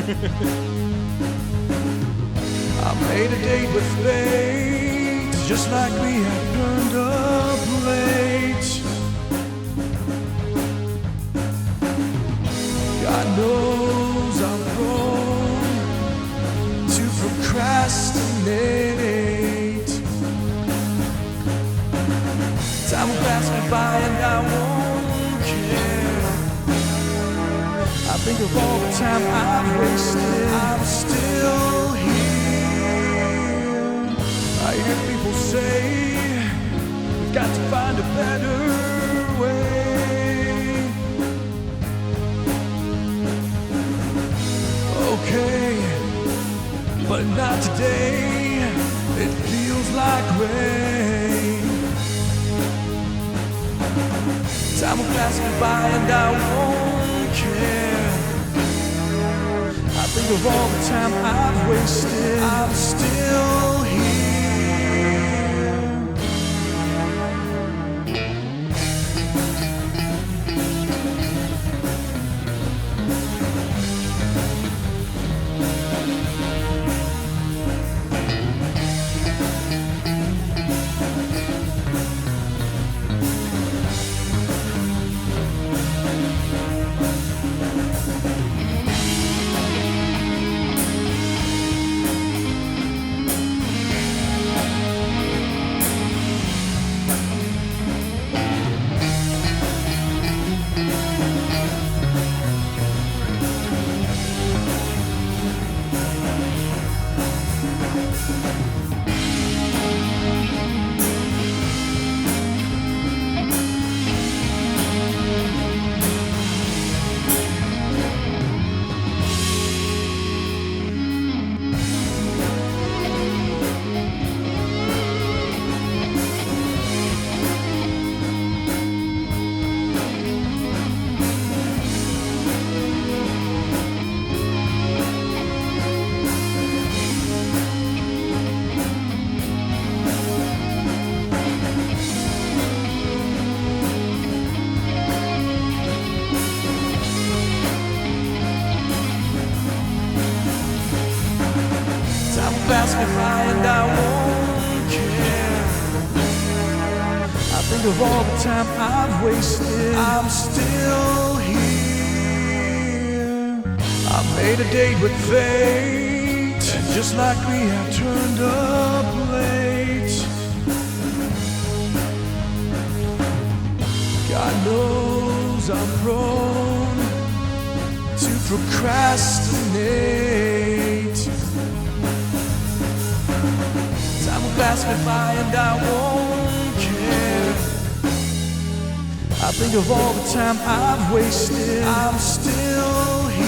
I made a date with fate, just like we had burned up late. God knows I'm prone to procrastinate. Time will pass me by and I won't care. I think of all the time I've wasted. I'm still here. I hear people say we've got to find a better way. Okay, but not today. It feels like rain. Time will pass me by and I won't care. I think of all the time I've wasted. I'm still here. Pass me by and I won't care. I think of all the time I've wasted. I'm still here. I made a date with fate, and just like we had turned up late. God knows I'm prone to procrastinate. Time will pass me by and I won't care. I think of all the time I've wasted. I'm still here.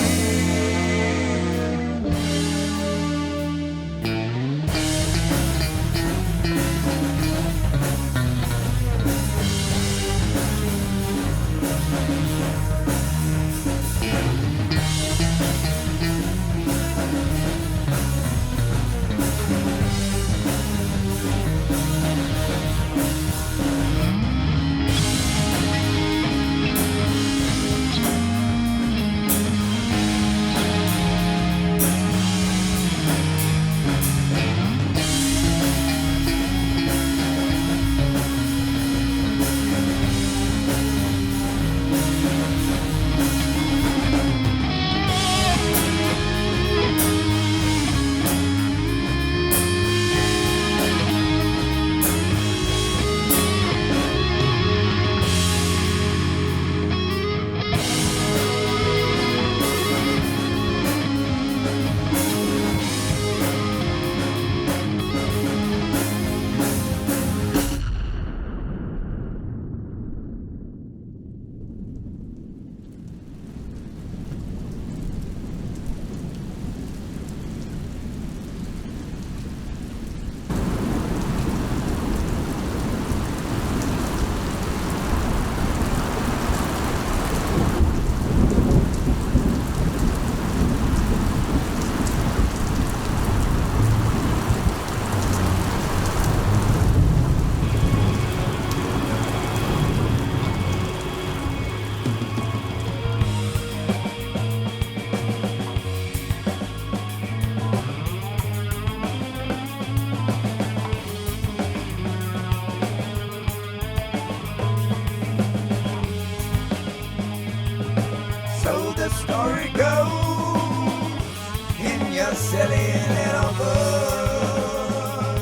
silly little book.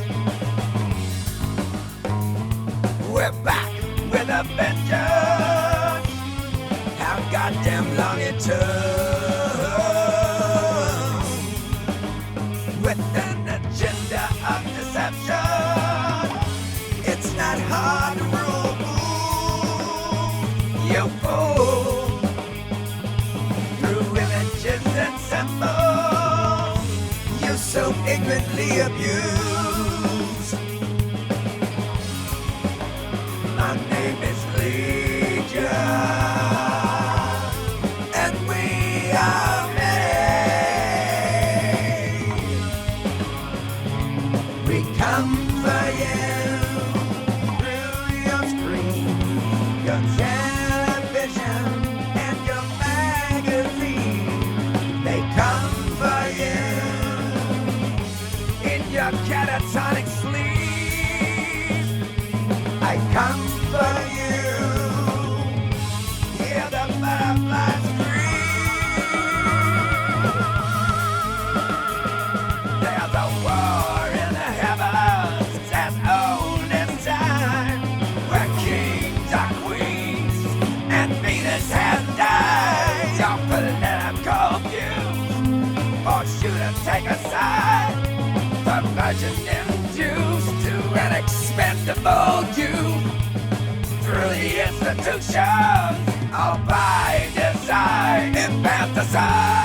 We're back with a vengeance. How goddamn long it took. With an agenda of deception, it's not hard to rule. You fool. Through images and symbols you so ignorantly abuse. My name is Legion, and we are many. We come for you through your screen, your television, and your magazine. They come for you in your catatonic sleep. I come for you. Hear the butterflies scream. There's a war in the heavens as old as time, where kings are queens and Venus has died. Your political views force you to take a side, perversion-induced to an expendable youth. Through the institutions, all by design, infanticide.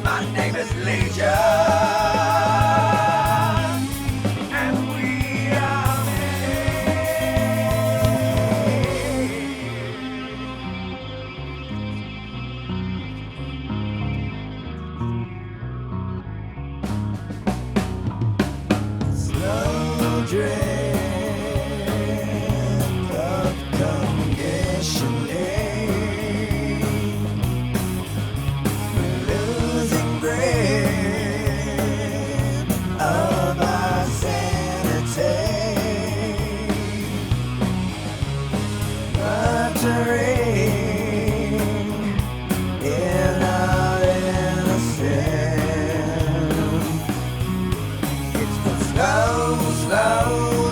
My name is Legion, and we are slow drip of conditioning. We're losing grip of our sanity. Muttering in our innocence. It's the slow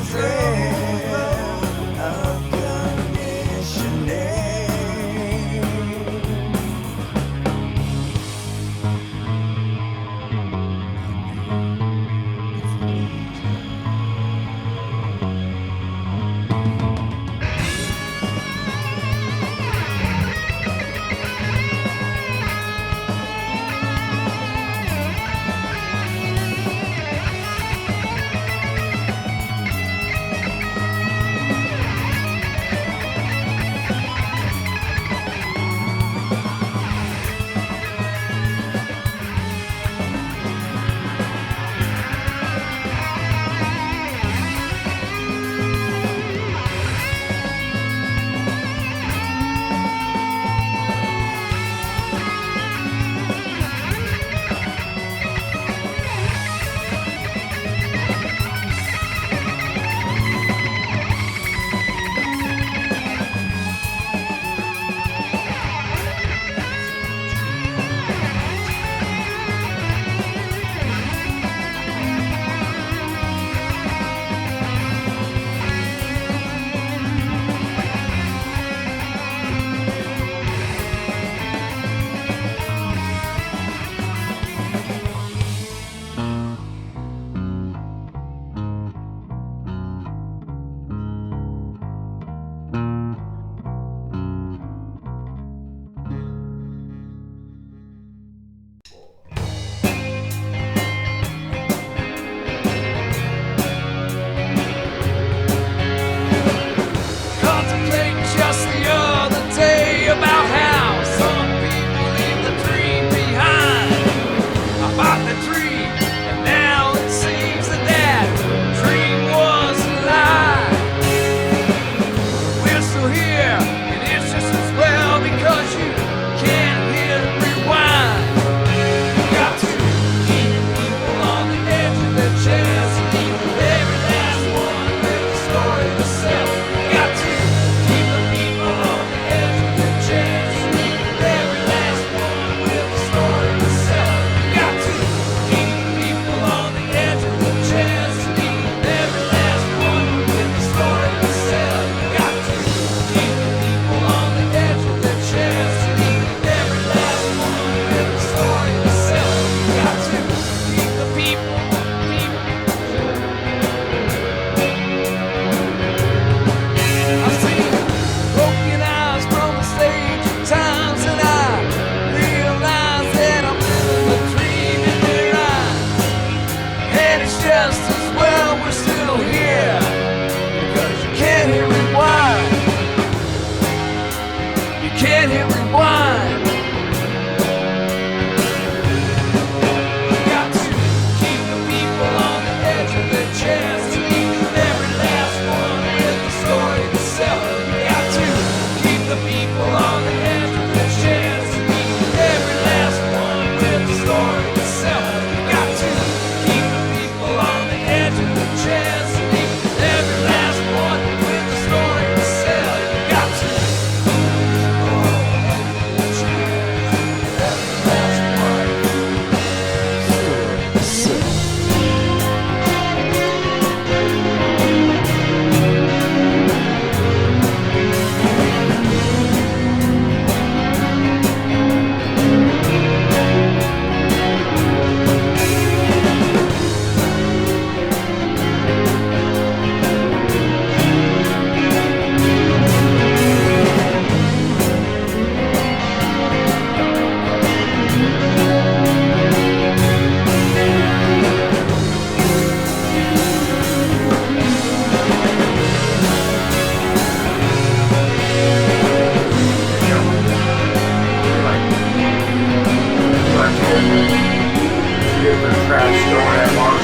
crashed over that mark,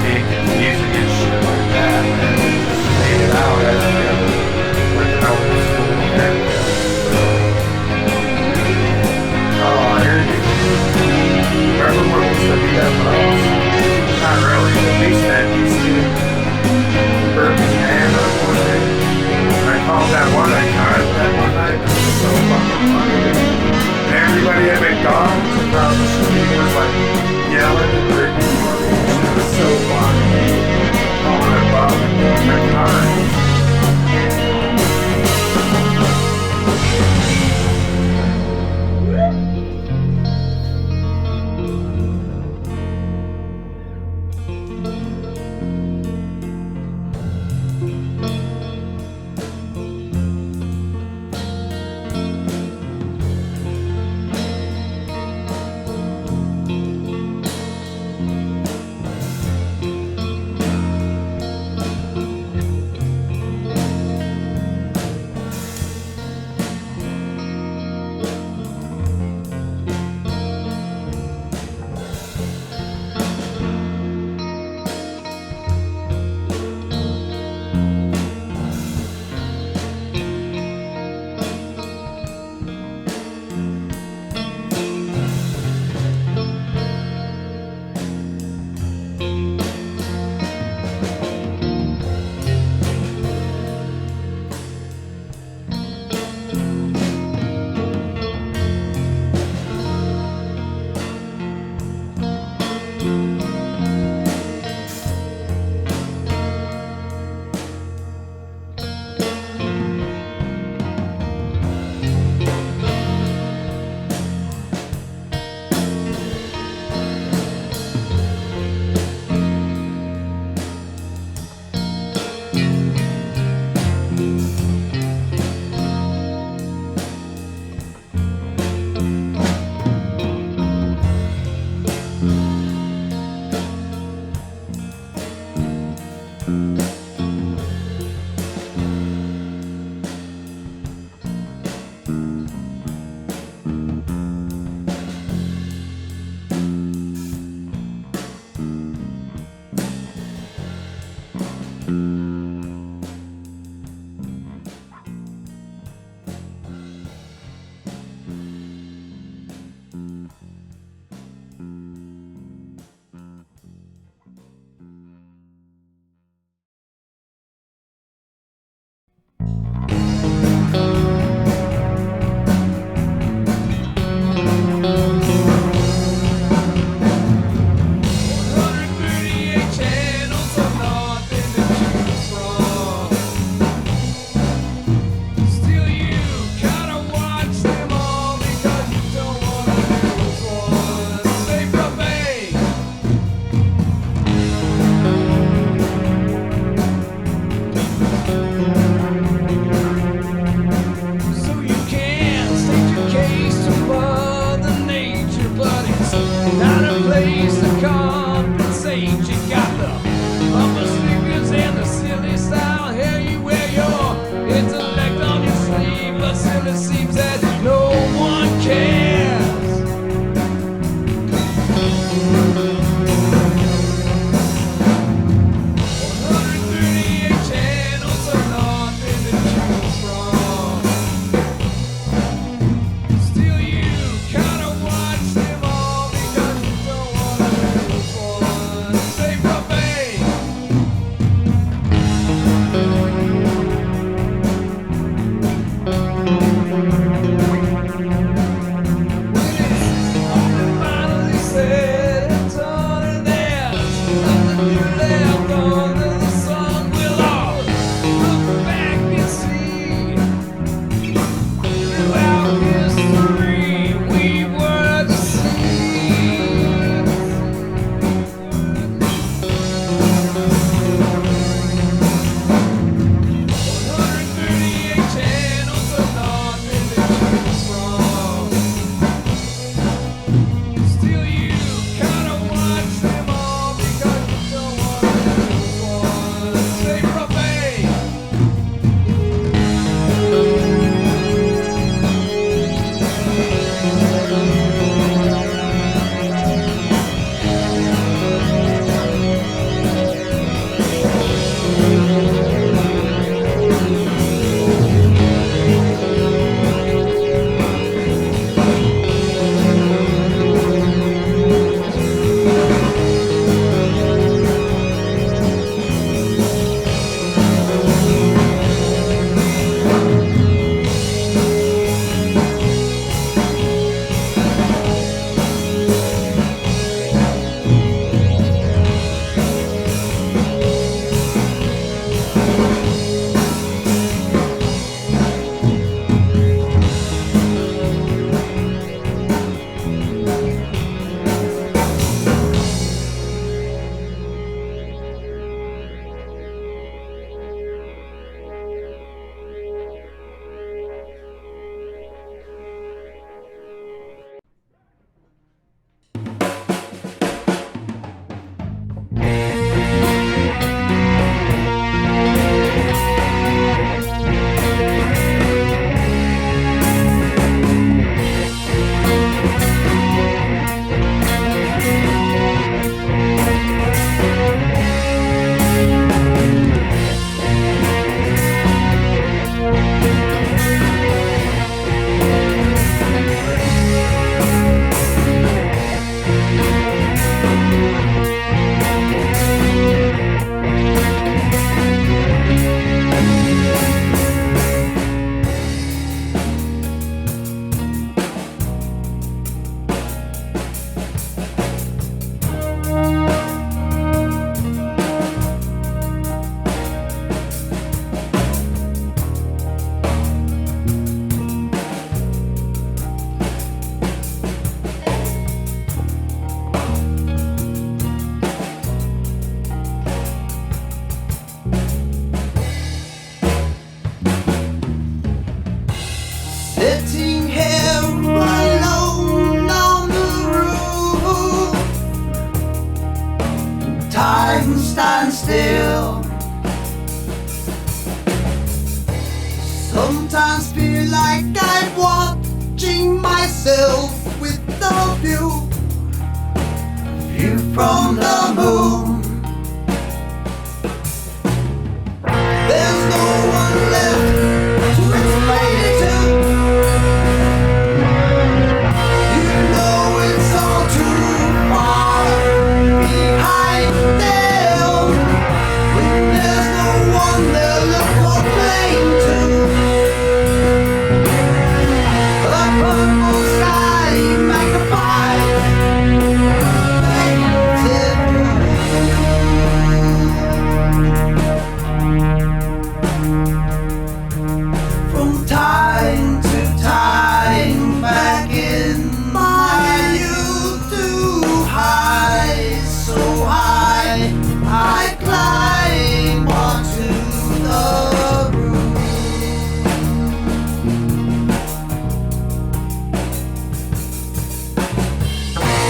making music and shit like that, and just made it out as we went out to school and oh, I hear you. Remember where we used to be at Bros? Not really, but we used to at DC Birmingham or one day. I called that one night, that one night, it was so fucking funny, dude. And everybody at McDonald's across the street was like yelling and drinking for me. It was so funny. Calling it Bob and McDonald's.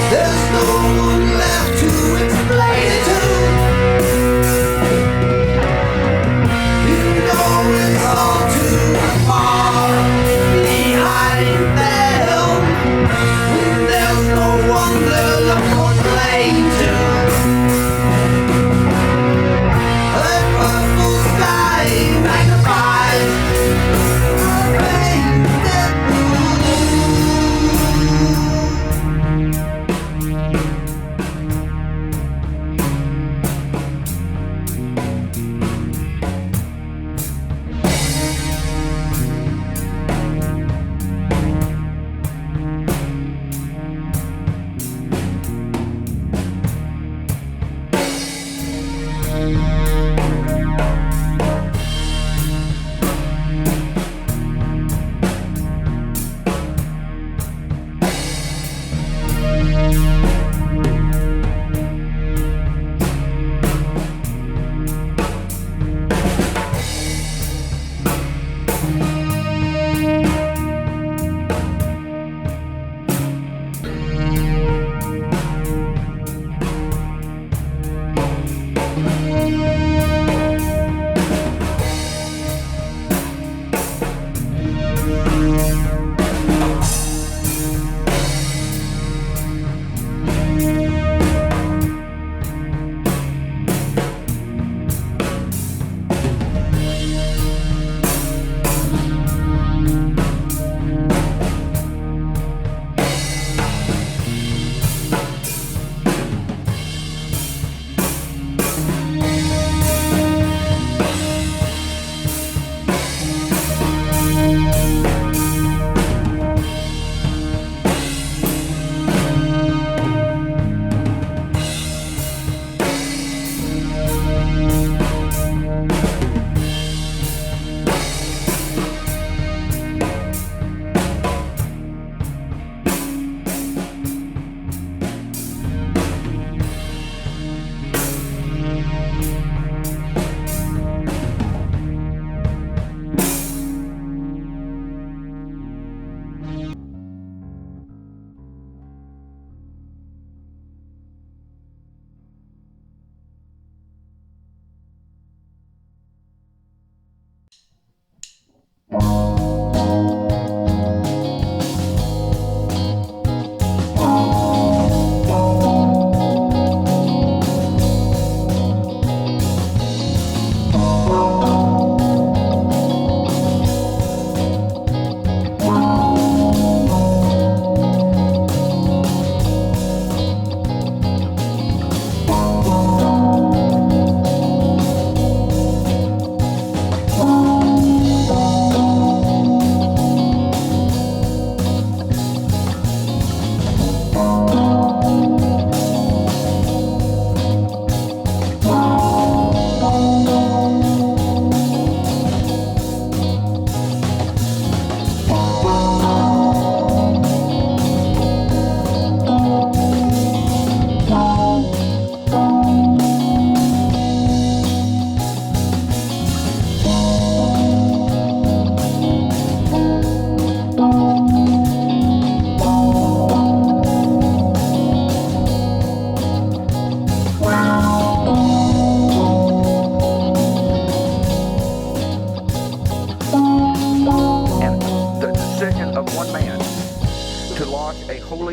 There's no one left to explain it to. You know it's all too far behind them. There's no one to look or blame to. A purple sky magnifies a painted blue.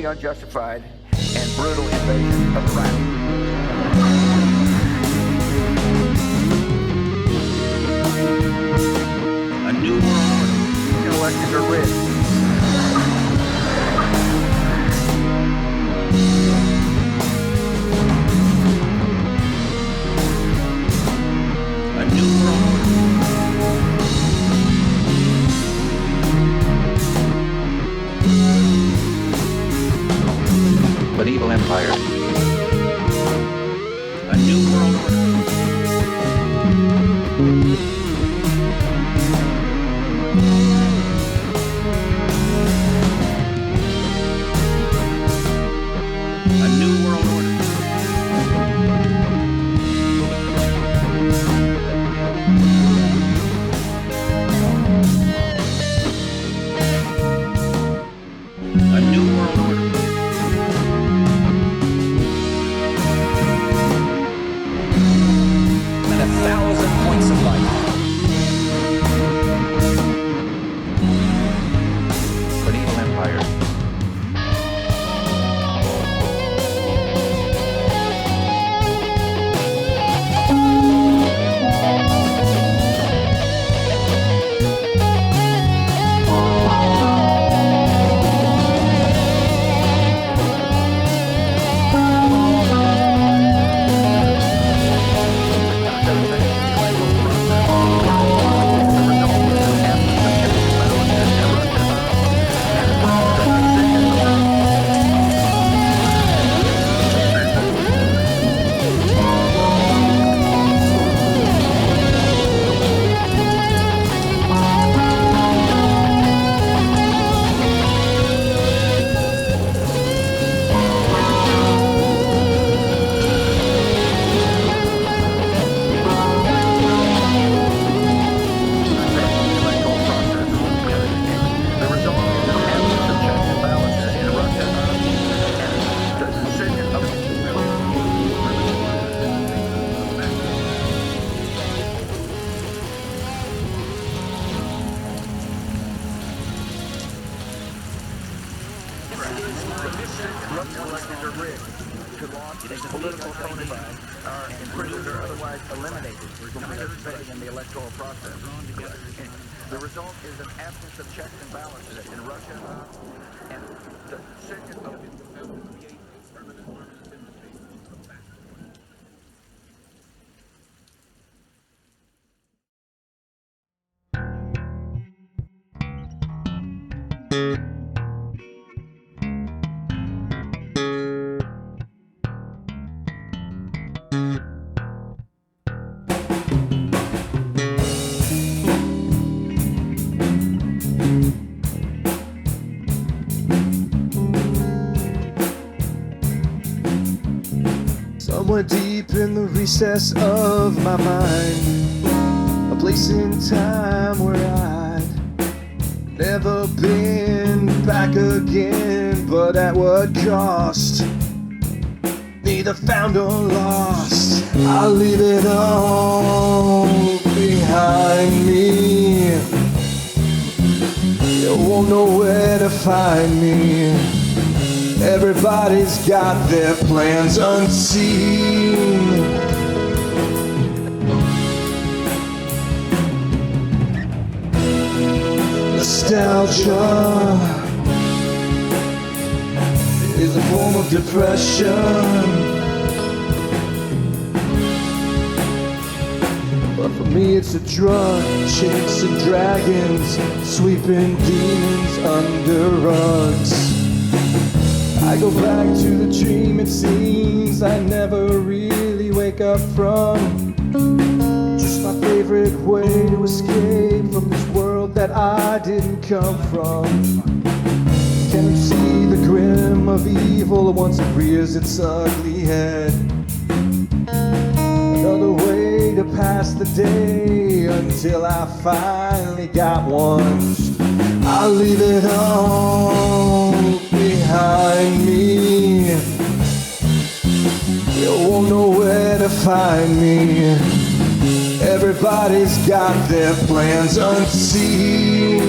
Unjustified and brutal invasion of Iraq. A new world order. Elections are rigged. A new world order. An evil empire. A new world order. A new world order. A new world order. Russian elections are rigged to launch a political opponents are imprisoned or otherwise eliminated from participating in the electoral process. The result is an absence of checks and balances in Russia, and the decision of Somewhere deep in the recess of my mind, a place in time where I'd never been back again, but at what cost? Neither found or lost. I'll leave it all behind me. You won't know where to find me. Everybody's got their plans unseen. Nostalgia is a form of depression, but for me it's a drug, chasing dragons, sweeping demons under rugs. I go back to the dream it seems I never really wake up from. Just my favorite way to escape from this world that I didn't come from. Can you see the grim of evil once it rears its ugly head? Another way to pass the day until I finally got one. I'll leave it all behind me. You won't know where to find me. Everybody's got their plans unseen.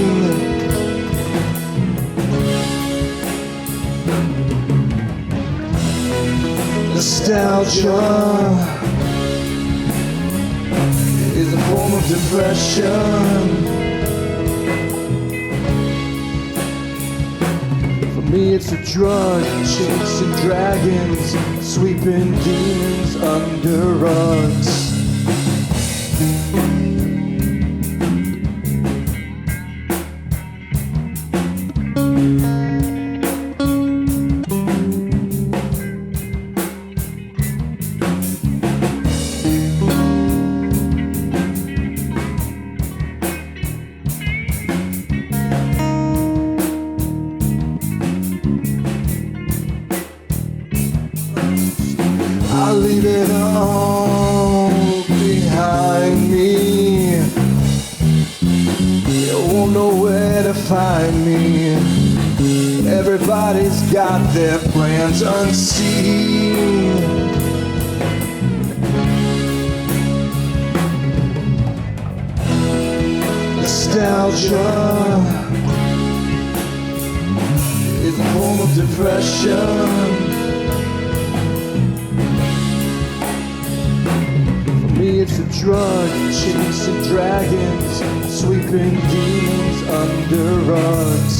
Nostalgia is a form of depression. For me it's a drug, chasing dragons, sweeping demons under rugs. I'll leave it all behind me. You won't know where to find me. Everybody's got their plans unseen. Nostalgia is a form of depression. It's a drug, chasing dragons, sweeping demons under rugs.